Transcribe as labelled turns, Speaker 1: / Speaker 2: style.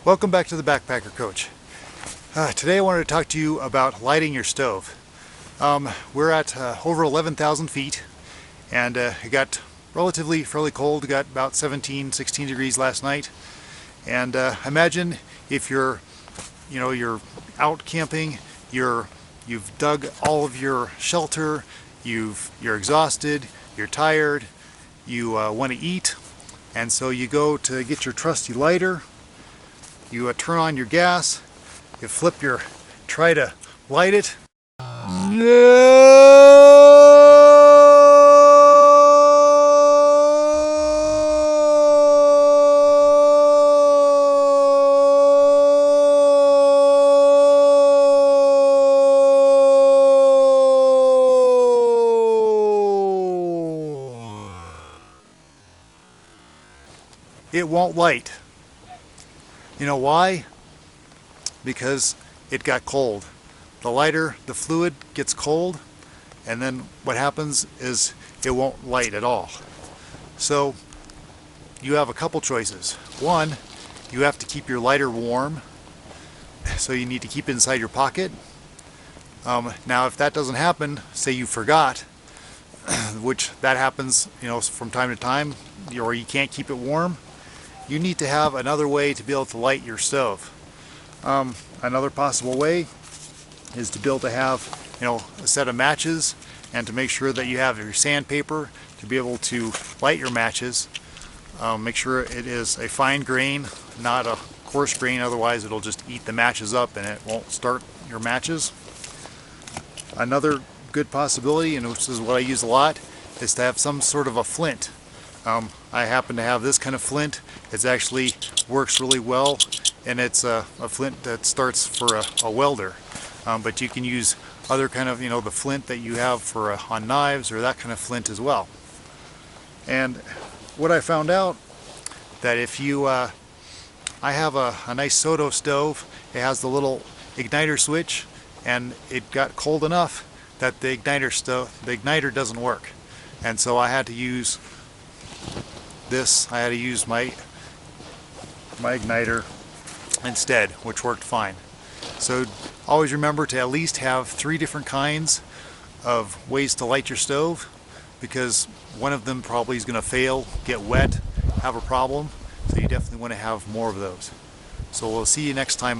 Speaker 1: Welcome back to the Backpacker Coach. Today I wanted to talk to you about lighting your stove. We're at over 11,000 feet and it got fairly cold. It got about 16 degrees last night. And imagine if you're out camping, you've dug all of your shelter, you're exhausted, you're tired, you want to eat, and so you go to get your trusty lighter. You turn on your gas, you try to light it. It won't light. You know why? Because it got cold. The fluid gets cold, and then what happens is it won't light at all. So you have a couple choices. One, you have to keep your lighter warm, so you need to keep it inside your pocket. Now if that doesn't happen, say you forgot, which that happens from time to time, or you can't keep it warm, you need to have another way to be able to light your stove. Another possible way is to be able to have a set of matches, and to make sure that you have your sandpaper to be able to light your matches. Make sure it is a fine grain, not a coarse grain, otherwise it'll just eat the matches up and it won't start your matches. Another good possibility, and which is what I use a lot, is to have some sort of a flint. I happen to have this kind of flint. It actually works really well, and it's a flint that starts for a welder. But you can use other kind of, the flint that you have for on knives, or that kind of flint as well. And what I found out, that if you, I have a nice Soto stove. It has the little igniter switch, and it got cold enough that the igniter doesn't work. And so I had to use this. I had to use my igniter instead, which worked fine. So always remember to at least have 3 different kinds of ways to light your stove, because one of them probably is going to fail, get wet, have a problem. So you definitely want to have more of those. So we'll see you next time.